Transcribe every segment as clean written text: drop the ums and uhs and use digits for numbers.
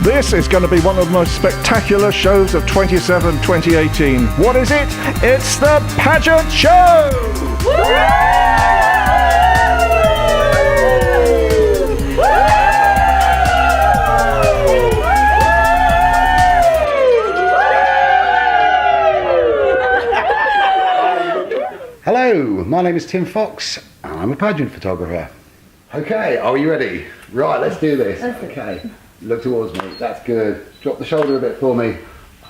This is going to be one of the most spectacular shows of 2018. What is it? It's the Pageant Show! Hello, my name is Tim Fox and I'm a pageant photographer. Okay, are you ready? Right, let's do this. Okay, look towards me, that's good. Drop the shoulder a bit for me,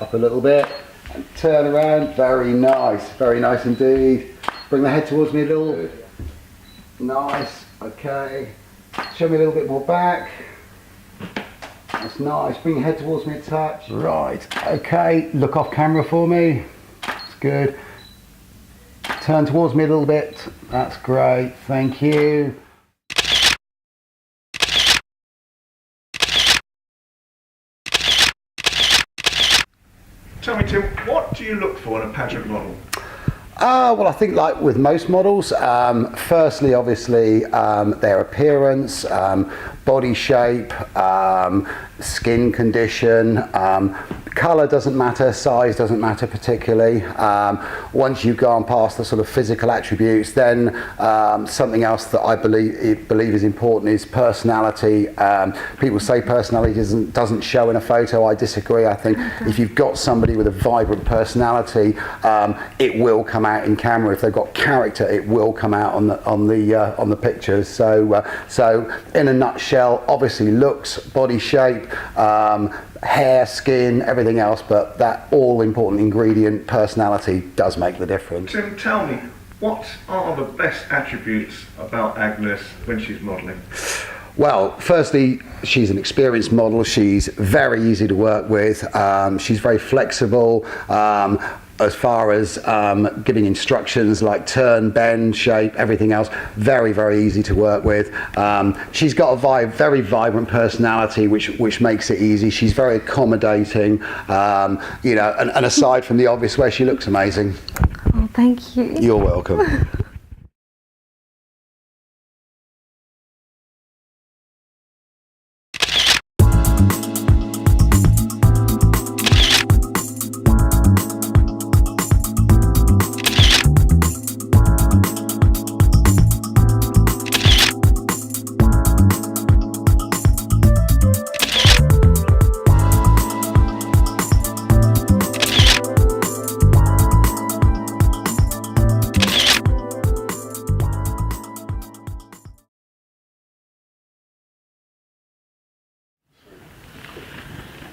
up a little bit, and turn around. Very nice indeed. Bring the head towards me a little. Nice, okay. Show me a little bit more back. That's nice, bring your head towards me a touch. Right, okay, look off camera for me. That's good. Turn towards me a little bit. That's great. Thank you. Tell me, Tim, what do you look for in a pageant model? Well, I think like with most models, firstly, obviously, their appearance, body shape, skin condition, colour doesn't matter, size doesn't matter particularly. Once you've gone past the sort of physical attributes, then something else that I believe is important is personality. People say personality doesn't show in a photo. I disagree. I think if you've got somebody with a vibrant personality, it will come out in camera. If they've got character, it will come out on the pictures. So in a nutshell, obviously looks, body shape, hair, skin, everything else, but that all important ingredient, personality, does make the difference. Tim, tell me, what are the best attributes about Agnes when she's modelling? Well, firstly, she's an experienced model. She's very easy to work with. She's very flexible. As far as giving instructions like turn, bend, shape, everything else, very easy to work with. She's got a very vibrant personality, which makes it easy. She's very accommodating, you know, and aside from the obvious way, she looks amazing. Oh, thank you. You're welcome.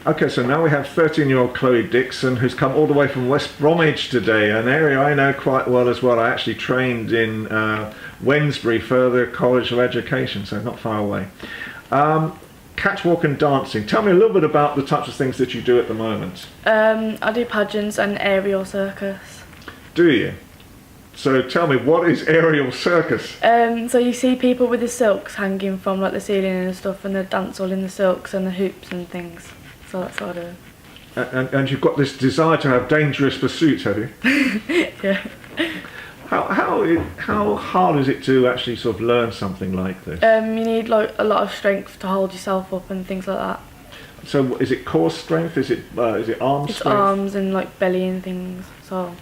Okay, so now we have 13-year-old Chloe Dixon, who's come all the way from West Bromwich today, an area I know quite well as well. I actually trained in Wednesbury Further College of Education, so not far away. Catwalk and dancing. Tell me a little bit about the types of things that you do at the moment. I do pageants and aerial circus. Do you? So tell me, what is aerial circus? So you see people with the silks hanging from like the ceiling and stuff, and they dance all in the silks and the hoops and things. So that's what I do. And you've got this desire to have dangerous pursuits, have you? Yeah. How hard is it to actually sort of learn something like this? You need like a lot of strength to hold yourself up and things like that. So is it core strength? Is it arm strength? It's arms and like belly and things. So.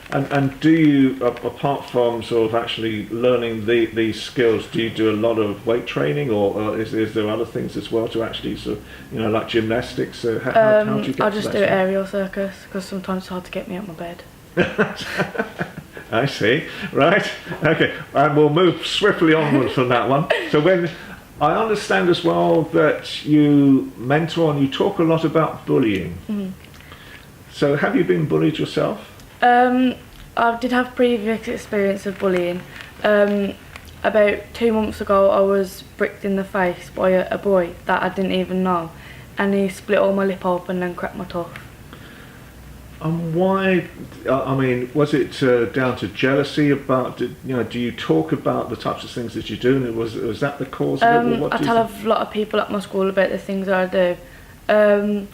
And do you, apart from sort of actually learning these skills, do you do a lot of weight training, or is there other things as well to actually sort of, you know, like gymnastics? How do you get I to just that do aerial circus because sometimes it's hard to get me out of my bed. I see. Right. Okay. And we'll move swiftly onwards from that one. So when I understand as well that you mentor and you talk a lot about bullying. Mm-hmm. So have you been bullied yourself? I did have previous experience of bullying. About 2 months ago I was bricked in the face by a boy that I didn't even know, and he split all my lip open and cracked my tooth. And why, I mean, was it down to jealousy about, you know, do you talk about the types of things that you do, and was that the cause of it? Or what I tell a lot of people at my school about the things that I do,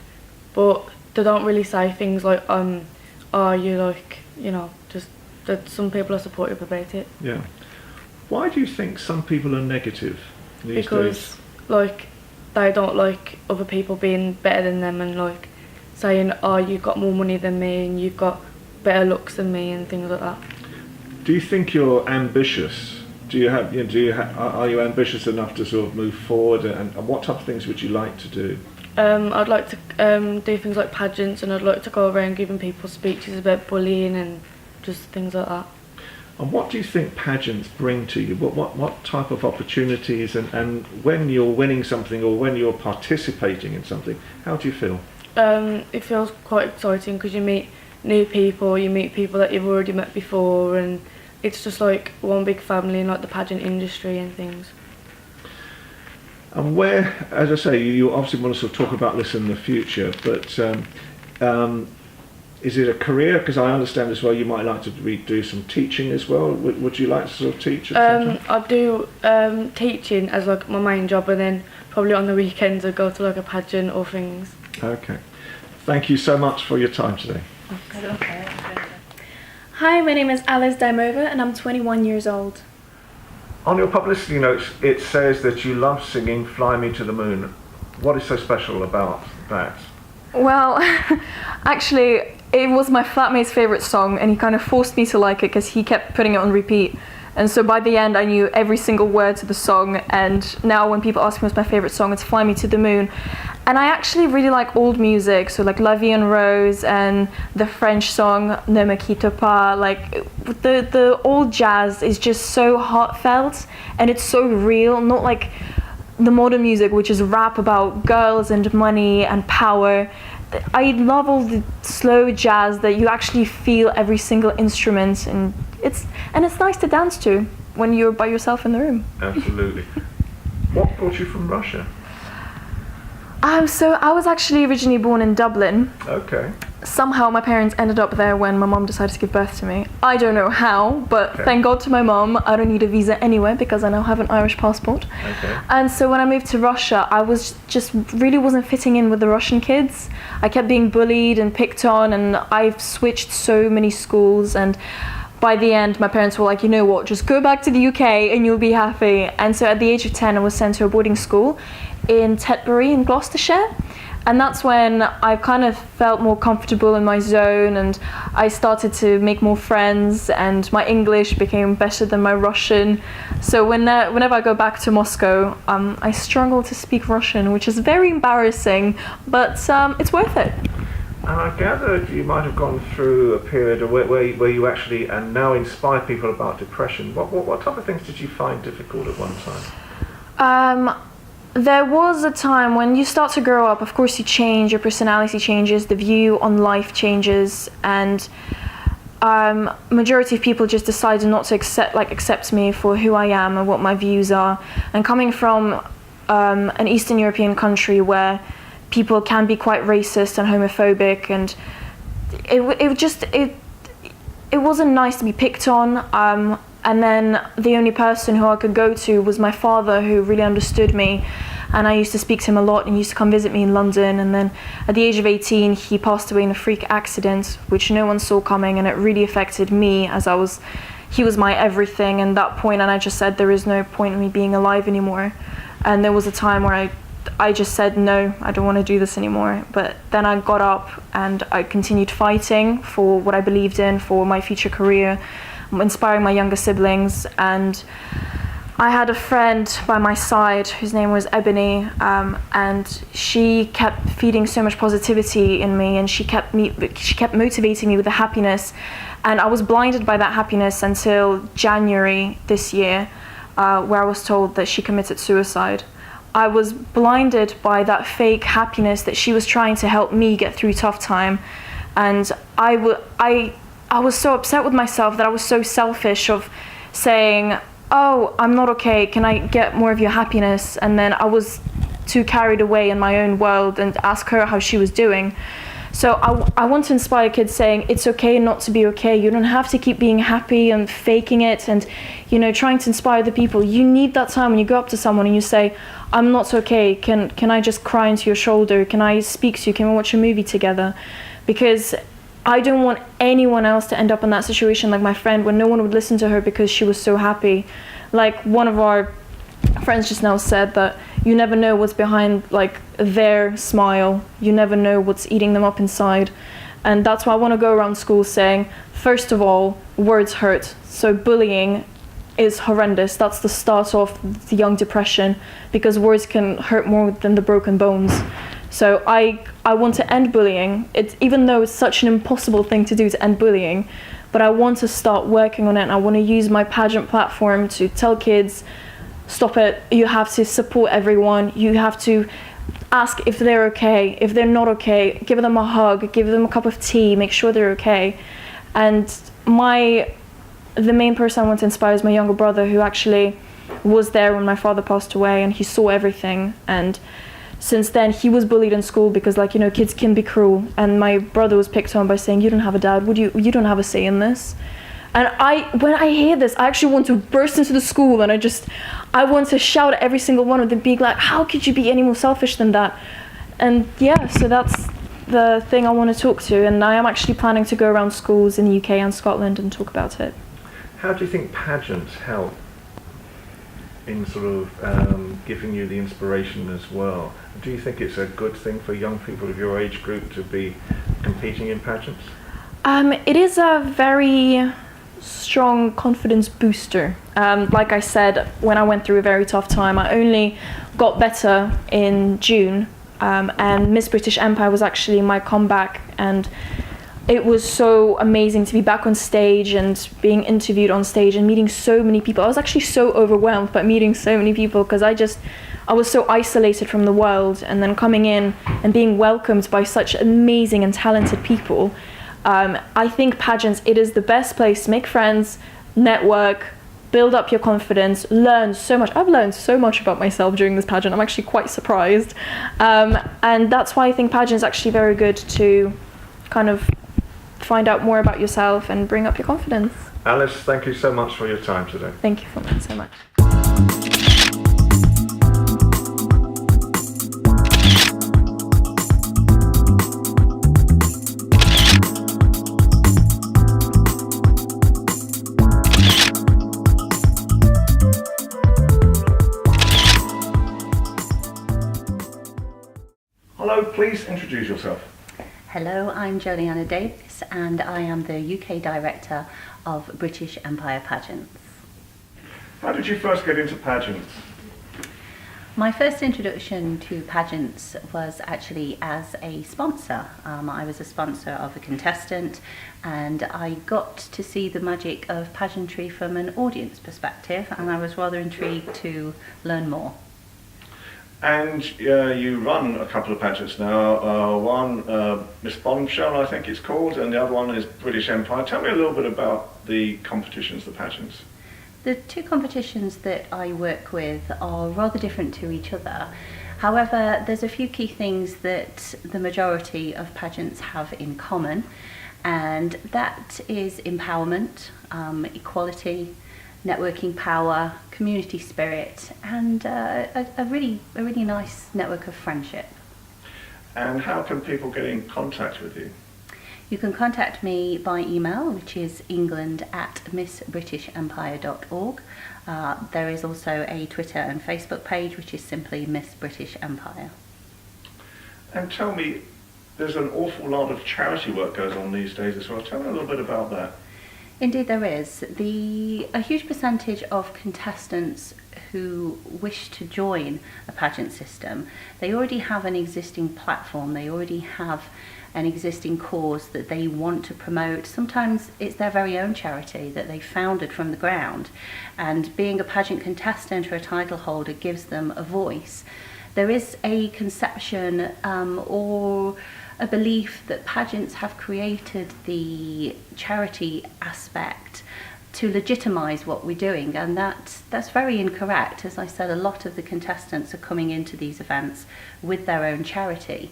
but they don't really say things like, are you like, you know, just that some people are supportive about it. Yeah. Why do you think some people are negative these days? Because, like, they don't like other people being better than them and like saying, oh, you've got more money than me and you've got better looks than me and things like that. Do you think you're ambitious? Are you ambitious enough to sort of move forward, and what type of things would you like to do? I'd like to do things like pageants, and I'd like to go around giving people speeches about bullying and just things like that. And what do you think pageants bring to you? What type of opportunities, and when you're winning something or when you're participating in something, how do you feel? It feels quite exciting because you meet new people, you meet people that you've already met before, and it's just like one big family in like the pageant industry and things. And where, as I say, you obviously want to sort of talk about this in the future, but is it a career? Because I understand as well you might like to do some teaching as well. Would you like to sort of teach at some time? I do teaching as like my main job, and then probably on the weekends I go to like a pageant or things. Okay. Thank you so much for your time today. Okay. Hi, my name is Alice Daimova and I'm 21 years old. On your publicity notes, it says that you love singing Fly Me to the Moon. What is so special about that? Well, actually, it was my flatmate's favourite song and he kind of forced me to like it because he kept putting it on repeat. And so by the end I knew every single word to the song, and now when people ask me what's my favourite song, it's Fly Me to the Moon. And I actually really like old music, so like La Vie en Rose and the French song Ne me quitte pas. Like the old jazz is just so heartfelt and it's so real, not like the modern music which is rap about girls and money and power. I love all the slow jazz that you actually feel every single instrument, and it's nice to dance to when you're by yourself in the room. Absolutely. What brought you from Russia? So I was actually originally born in Dublin. Okay. Somehow my parents ended up there when my mom decided to give birth to me. I don't know how, but thank God to my mom, I don't need a visa anyway because I now have an Irish passport. Okay. And so when I moved to Russia, I was just really wasn't fitting in with the Russian kids. I kept being bullied and picked on, and I've switched so many schools, and by the end my parents were like, you know what, just go back to the UK and you'll be happy. And so at the age of 10 I was sent to a boarding school in Tetbury in Gloucestershire. And that's when I kind of felt more comfortable in my zone, and I started to make more friends, and my English became better than my Russian. So whenever I go back to Moscow, I struggle to speak Russian, which is very embarrassing, but it's worth it. And I gathered you might have gone through a period where you actually and now inspire people about depression. What type of things did you find difficult at one time? There was a time when you start to grow up, of course you change, your personality changes, the view on life changes, and majority of people just decided not to accept me for who I am and what my views are. And coming from an Eastern European country where people can be quite racist and homophobic, and it wasn't nice to be picked on. And then the only person who I could go to was my father, who really understood me. And I used to speak to him a lot, and he used to come visit me in London. And then at the age of 18, he passed away in a freak accident, which no one saw coming, and it really affected me as he was my everything at that point, and I just said there is no point in me being alive anymore. And there was a time where I just said, no, I don't want to do this anymore. But then I got up and I continued fighting for what I believed in, for my future career, inspiring my younger siblings. And I had a friend by my side whose name was Ebony, and she kept feeding so much positivity in me, and she kept motivating me with the happiness. And I was blinded by that happiness until January this year, where I was told that she committed suicide. I was blinded by that fake happiness that she was trying to help me get through tough time. And I was so upset with myself that I was so selfish of saying, oh, I'm not okay, can I get more of your happiness? And then I was too carried away in my own world and ask her how she was doing. So I want to inspire kids saying it's okay not to be okay. You don't have to keep being happy and faking it and, trying to inspire the people. You need that time when you go up to someone and you say, I'm not okay, can I just cry into your shoulder? Can I speak to you? Can we watch a movie together? Because I don't want anyone else to end up in that situation like my friend, when no one would listen to her because she was so happy. Like one of our friends just now said that you never know what's behind like their smile. You never know what's eating them up inside. And that's why I want to go around school saying, first of all, words hurt. So bullying is horrendous. That's the start of the young depression, because words can hurt more than the broken bones. So I want to end bullying. Even though it's such an impossible thing to do to end bullying, but I want to start working on it, and I want to use my pageant platform to tell kids, stop it, you have to support everyone, you have to ask if they're okay. If they're not okay, give them a hug, give them a cup of tea, make sure they're okay. And the main person I want to inspire is my younger brother, who actually was there when my father passed away, and he saw everything. And since then, he was bullied in school because, like, you know, kids can be cruel. And my brother was picked on by saying, "You don't have a dad. You don't have a say in this." And when I hear this, I actually want to burst into the school, and I want to shout at every single one of them, being like, "How could you be any more selfish than that?" And yeah, so that's the thing I want to talk to. And I am actually planning to go around schools in the UK and Scotland and talk about it. How do you think pageants help in sort of giving you the inspiration as well? Do you think it's a good thing for young people of your age group to be competing in pageants? It is a very strong confidence booster. Like I said, when I went through a very tough time, I only got better in June, and Miss British Empire was actually my comeback, and it was so amazing to be back on stage and being interviewed on stage and meeting so many people. I was actually so overwhelmed by meeting so many people, because I was so isolated from the world, and then coming in and being welcomed by such amazing and talented people. I think pageants, it is the best place to make friends, network, build up your confidence, learn so much. I've learned so much about myself during this pageant. I'm actually quite surprised. And that's why I think pageants is actually very good to kind of find out more about yourself and bring up your confidence. Alice, thank you so much for your time today. Thank you so much. Hello, please introduce yourself. Hello, I'm Joliana Davis, and I am the UK Director of British Empire Pageants. How did you first get into pageants? My first introduction to pageants was actually as a sponsor. I was a sponsor of a contestant, and I got to see the magic of pageantry from an audience perspective, and I was rather intrigued to learn more. And you run a couple of pageants now. One, Miss Bombshell, I think it's called, and the other one is British Empire. Tell me a little bit about the competitions, the pageants. The two competitions that I work with are rather different to each other. However, there's a few key things that the majority of pageants have in common, and that is empowerment, equality, networking power, community spirit, and a really nice network of friendship. And how can people get in contact with you? You can contact me by email, which is england@missbritishempire.org. There is also a Twitter and Facebook page, which is simply Miss British Empire. And tell me, there's an awful lot of charity work goes on these days as well. Tell me a little bit about that. Indeed there is. A huge percentage of contestants who wish to join a pageant system, they already have an existing platform, they already have an existing cause that they want to promote. Sometimes it's their very own charity that they founded from the ground, and being a pageant contestant or a title holder gives them a voice. There is a conception or a belief that pageants have created the charity aspect to legitimise what we're doing, and that's very incorrect. As I said, a lot of the contestants are coming into these events with their own charity,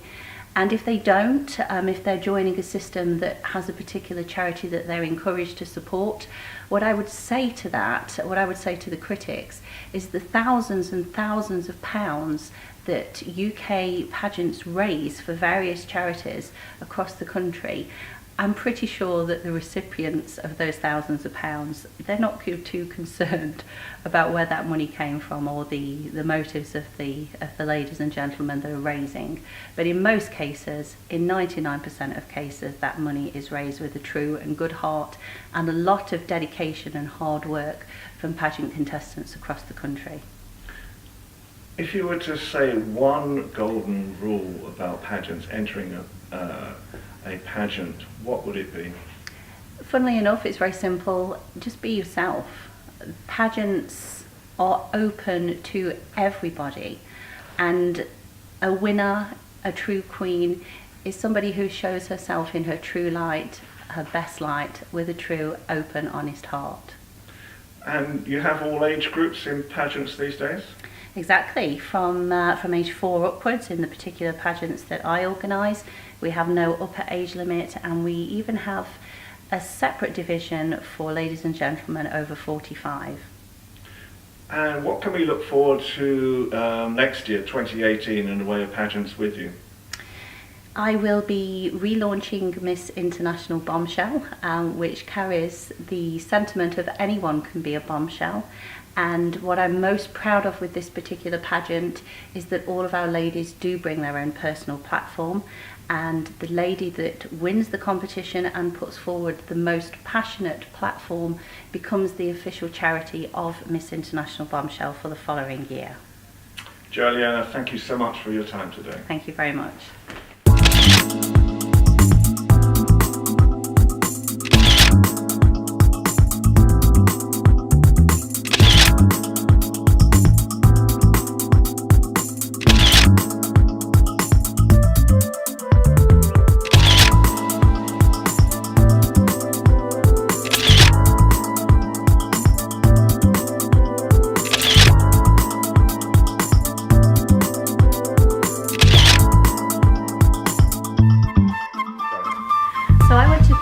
and if they don't, if they're joining a system that has a particular charity that they're encouraged to support, what I would say to the critics is the thousands and thousands of pounds that UK pageants raise for various charities across the country I'm pretty sure that the recipients of those thousands of pounds, they're not too concerned about where that money came from or the motives of the ladies and gentlemen they're raising. But in most cases, in 99% of cases, that money is raised with a true and good heart and a lot of dedication and hard work from pageant contestants across the country. If you were to say one golden rule about pageants, entering a pageant, what would it be? Funnily enough, it's very simple. Just be yourself. Pageants are open to everybody, and a winner, a true queen, is somebody who shows herself in her true light, her best light, with a true, open, honest heart. And you have all age groups in pageants these days? Exactly, from age 4 upwards in the particular pageants that I organise. We have no upper age limit, and we even have a separate division for ladies and gentlemen over 45. And what can we look forward to next year, 2018, in the way of pageants with you? I will be relaunching Miss International Bombshell, which carries the sentiment of anyone can be a bombshell. And what I'm most proud of with this particular pageant is that all of our ladies do bring their own personal platform, and the lady that wins the competition and puts forward the most passionate platform becomes the official charity of Miss International Bombshell for the following year. Juliana, thank you so much for your time today. Thank you very much.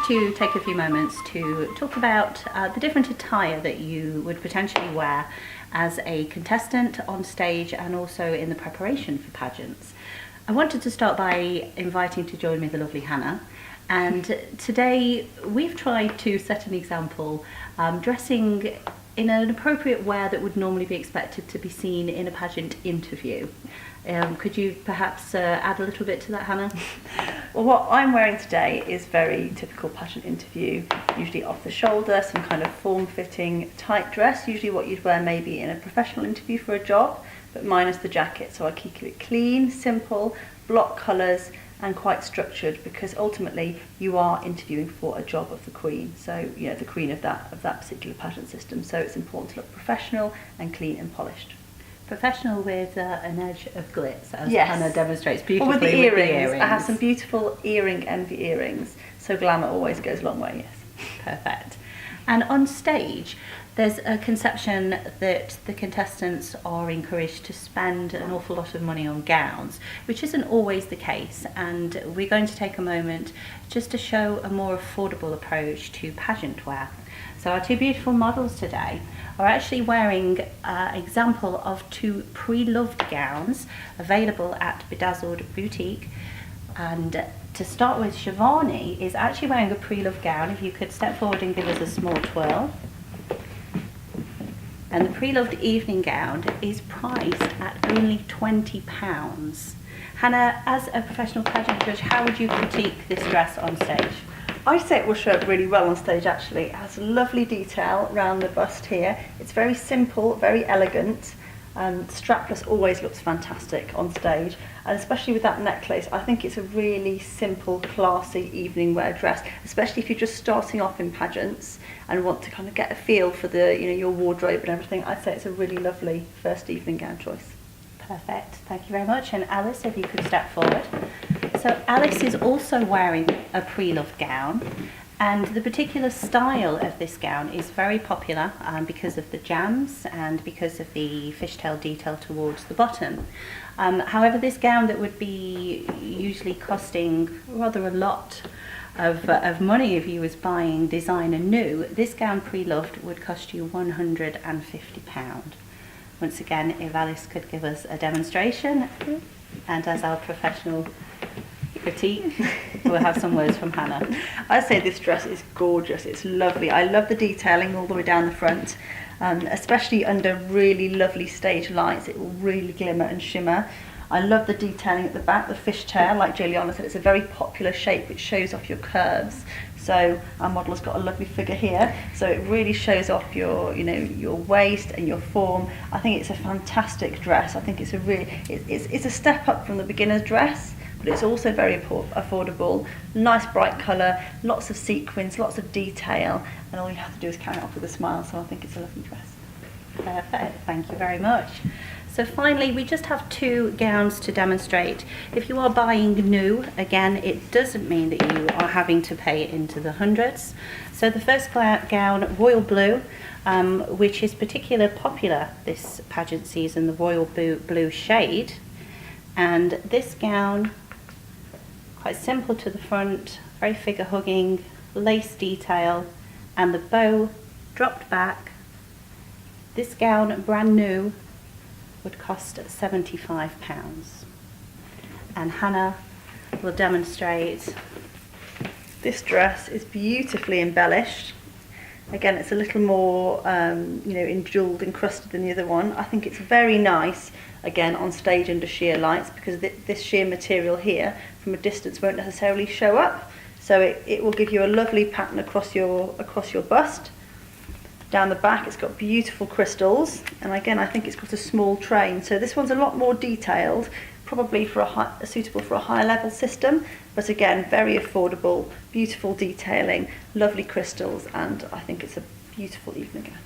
To take a few moments to talk about the different attire that you would potentially wear as a contestant on stage and also in the preparation for pageants. I wanted to start by inviting to join me the lovely Hannah, and today we've tried to set an example dressing in an appropriate wear that would normally be expected to be seen in a pageant interview. Could you perhaps add a little bit to that, Hannah? Well, what I'm wearing today is very typical pageant interview, usually off the shoulder, some kind of form-fitting tight dress, usually what you'd wear maybe in a professional interview for a job, but minus the jacket. So I keep it clean, simple, block colours, and quite structured, because ultimately you are interviewing for a job of the Queen. So, you know, the Queen of that particular pageant system. So it's important to look professional and clean and polished. Professional with an edge of glitz, as Yes. Hannah demonstrates beautifully Or with the earrings. earrings. I have some beautiful earring envy earrings, so glamour always goes a long way, yes. Perfect. And on stage, there's a conception that the contestants are encouraged to spend an awful lot of money on gowns, which isn't always the case, and we're going to take a moment just to show a more affordable approach to pageant wear. So our two beautiful models today are actually wearing an example of two pre-loved gowns available at Bedazzled Boutique. And to start with, Shivani is actually wearing a pre-loved gown. If you could step forward and give us a small twirl. And the pre-loved evening gown is priced at only £20. Hannah, as a professional pageant judge, how would you critique this dress on stage? I'd say it will show up really well on stage actually. It has a lovely detail around the bust here. It's very simple, very elegant. Strapless always looks fantastic on stage, and especially with that necklace, I think it's a really simple, classy evening wear dress, especially if you're just starting off in pageants and want to kind of get a feel for the, your wardrobe and everything. I'd say it's a really lovely first evening gown choice. Perfect, thank you very much. And Alice, if you could step forward. So Alice is also wearing a pre-loved gown, and the particular style of this gown is very popular because of the jams and because of the fishtail detail towards the bottom. However, this gown that would be usually costing rather a lot of money if you was buying designer new, this gown pre-loved would cost you £150. Once again, if Alice could give us a demonstration, and as our professional critique. We'll have some words from Hannah. I say this dress is gorgeous. It's lovely. I love the detailing all the way down the front, especially under really lovely stage lights. It will really glimmer and shimmer. I love the detailing at the back, the fishtail. Like Juliana said, it's a very popular shape which shows off your curves. So our model has got a lovely figure here. So it really shows off your, your waist and your form. I think it's a fantastic dress. I think it's it's a step up from the beginner's dress, but it's also very affordable. Nice bright colour, lots of sequins, lots of detail, and all you have to do is carry it off with a smile. So I think it's a lovely dress. Perfect, thank you very much. So finally, we just have 2 gowns to demonstrate. If you are buying new, again, it doesn't mean that you are having to pay into the hundreds. So the first gown, royal blue, which is particularly popular this pageant season, the royal blue shade. And this gown, quite simple to the front, very figure hugging, lace detail, and the bow dropped back. This gown, brand new, would cost £75. And Hannah will demonstrate. This dress is beautifully embellished. Again, it's a little more, jewelled, encrusted than the other one. I think it's very nice, again, on stage under sheer lights, because this sheer material here, from a distance, won't necessarily show up. So it will give you a lovely pattern across your bust. Down the back, it's got beautiful crystals, and again, I think it's got a small train. So this one's a lot more detailed, probably suitable for a higher level system, but again, very affordable, beautiful detailing, lovely crystals, and I think it's a beautiful evening gown.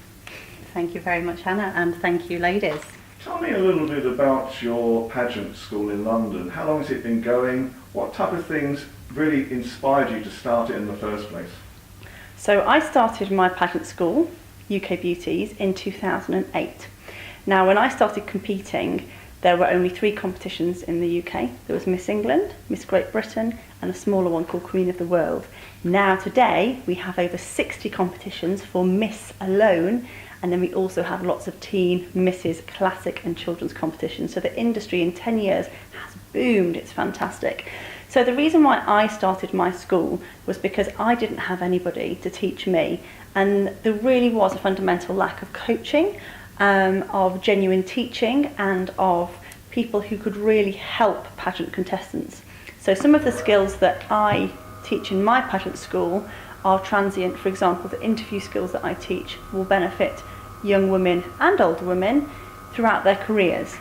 Thank you very much, Hannah, and thank you, ladies. Tell me a little bit about your pageant school in London. How long has it been going? What type of things really inspired you to start it in the first place? So I started my pageant school, UK Beauties, in 2008. Now, when I started competing, there were only 3 competitions in the UK. There was Miss England, Miss Great Britain, and a smaller one called Queen of the World. Now, today, we have over 60 competitions for Miss alone, and then we also have lots of teen, misses, classic and children's competitions. So the industry in 10 years has boomed. It's fantastic. So the reason why I started my school was because I didn't have anybody to teach me, and there really was a fundamental lack of coaching, of genuine teaching, and of people who could really help pageant contestants. So some of the skills that I teach in my pageant school are transient. For example, the interview skills that I teach will benefit young women and older women throughout their careers.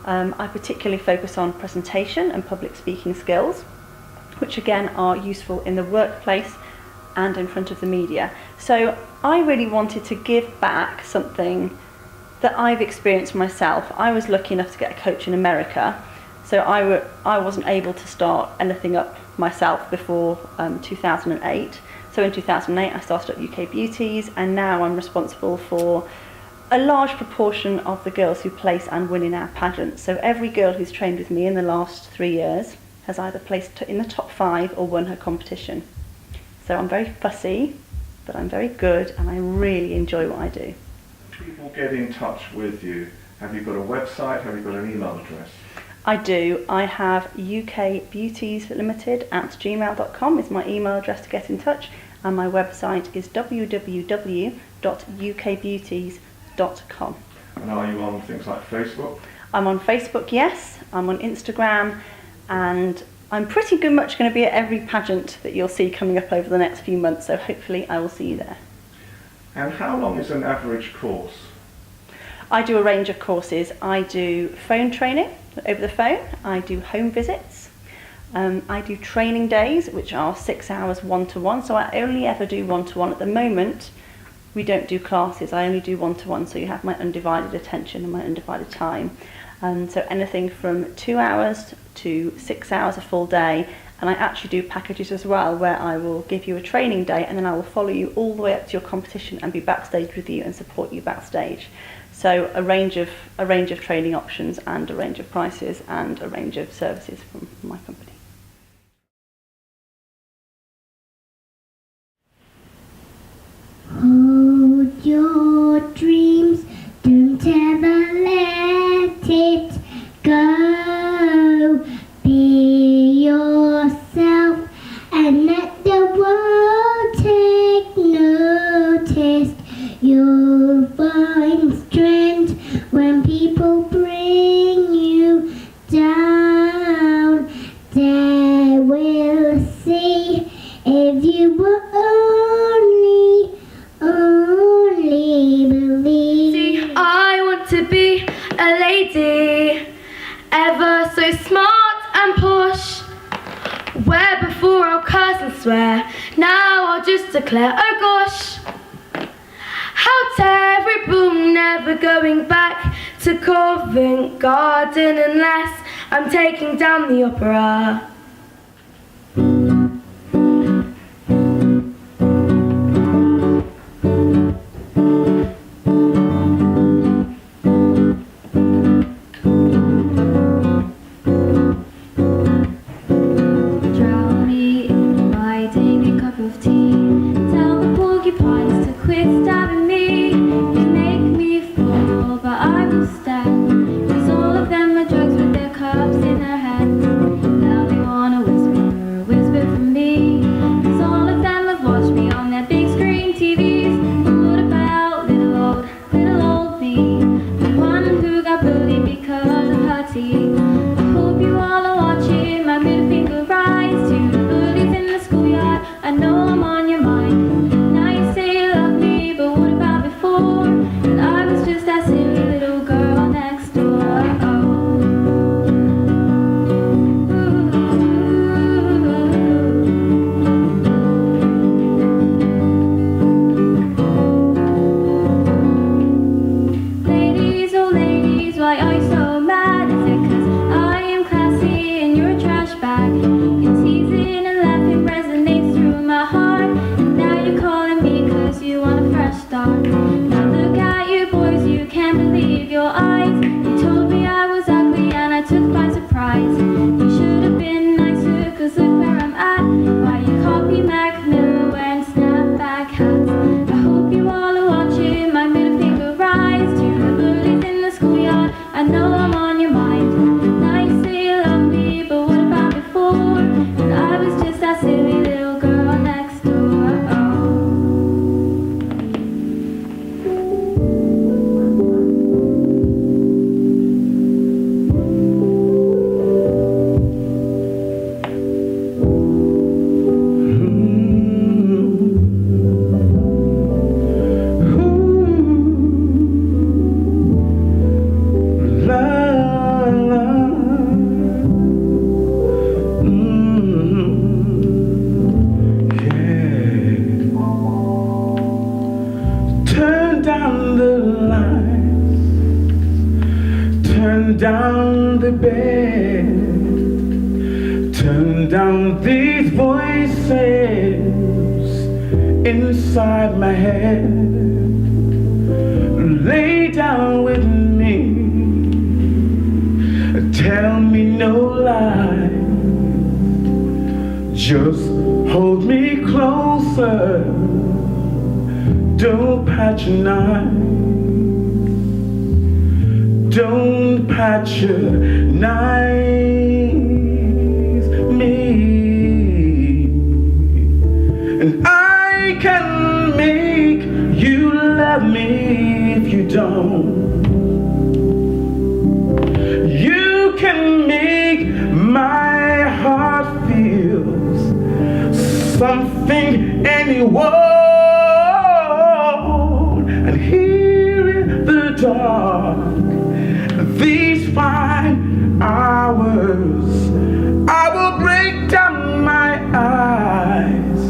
I particularly focus on presentation and public speaking skills, which again are useful in the workplace and in front of the media. So I really wanted to give back something that I've experienced myself. I was lucky enough to get a coach in America, so I wasn't able to start anything up myself before 2008. So in 2008 I started up UK Beauties, and now I'm responsible for a large proportion of the girls who place and win in our pageants. So every girl who's trained with me in the last 3 years has either placed in the top 5 or won her competition. So I'm very fussy, but I'm very good, and I really enjoy what I do. People get in touch with you. Have you got a website? Have you got an email address? I do. I have ukbeautieslimited@gmail.com is my email address to get in touch, and my website is www.ukbeauties.com. And are you on things like Facebook? I'm on Facebook, yes. I'm on Instagram, and I'm pretty much going to be at every pageant that you'll see coming up over the next few months, so hopefully I will see you there. And how long is an average course? I do a range of courses. I do phone training over the phone. I do home visits. I do training days, which are 6 hours one-to-one. So I only ever do one-to-one. At the moment, we don't do classes. I only do one-to-one. So you have my undivided attention and my undivided time. So anything from 2 hours to 6 hours a full day. And I actually do packages as well, where I will give you a training day, and then I will follow you all the way up to your competition and be backstage with you and support you backstage. So a range of training options, and a range of prices, and a range of services from my company. Hold your dreams, don't ever let it go. Be yourself. fighting strength when people bring you down. They will see if you will only believe. See, I want to be a lady, ever so smart and posh. Where before I'll curse and swear, now I'll just declare, oh gosh. How terrible, never going back to Covent Garden unless I'm taking down the opera. Drown me in my daily cup of tea. Tell the porcupines to quit stabbing me. They make me fall, but I will stand. 'Cause all of them are drugs with their cups in their hands. Now they wanna whisper from me. 'Cause all of them have watched me on their big screen TVs. But what about little old me? The one who got bullied because of her teeth. I hope you all are watching my middle finger rise to the bullies in the schoolyard. I know I'm on your mind. Now you say you love me, but what about before? And I was just that silly little girl next door. Ladies, oh ladies, why are you so mad? Is it 'cause I am classy and you're a trash bag? Your teasing and laughing resonates through my heart. And now you're calling me 'cause you want a fresh start. Now look at you boys, you can't believe your eyes. You told me I was ugly and I took by surprise. You should have been nicer 'cause look where I'm at. Why you copy Mac Miller wearing snapback hats? I hope you all are watching my middle finger rise to the bullies in the schoolyard. I know I'm on your mind. Now you say you love me, but what about before? And I was just that silly little girl next door. Turn down the lights, turn down the bed, turn down these voices inside my head. Lay down with me, tell me no lies, just hold me closer. Don't patronize, don't patronize me. And I can make you love me if you don't. You can make my heart feel something anyone. And here in the dark, these fine hours, I will break down my eyes.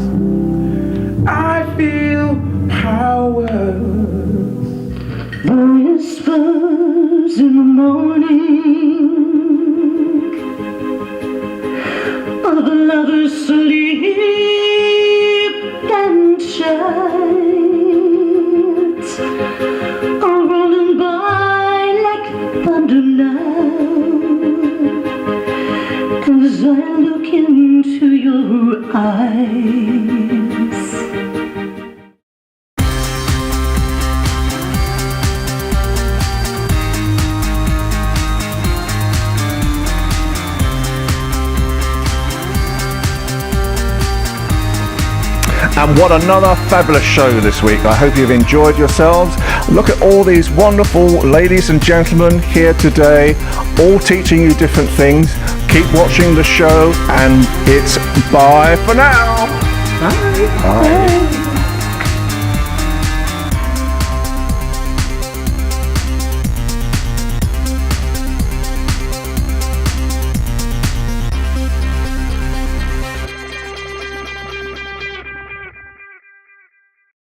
I feel power. Whispers in the morning of a lover's sleep and chant are rolling by like thunder now. 'Cause I look into your eyes. And what another fabulous show this week. I hope you've enjoyed yourselves. Look at all these wonderful ladies and gentlemen here today, all teaching you different things. Keep watching the show, and it's bye for now. Bye.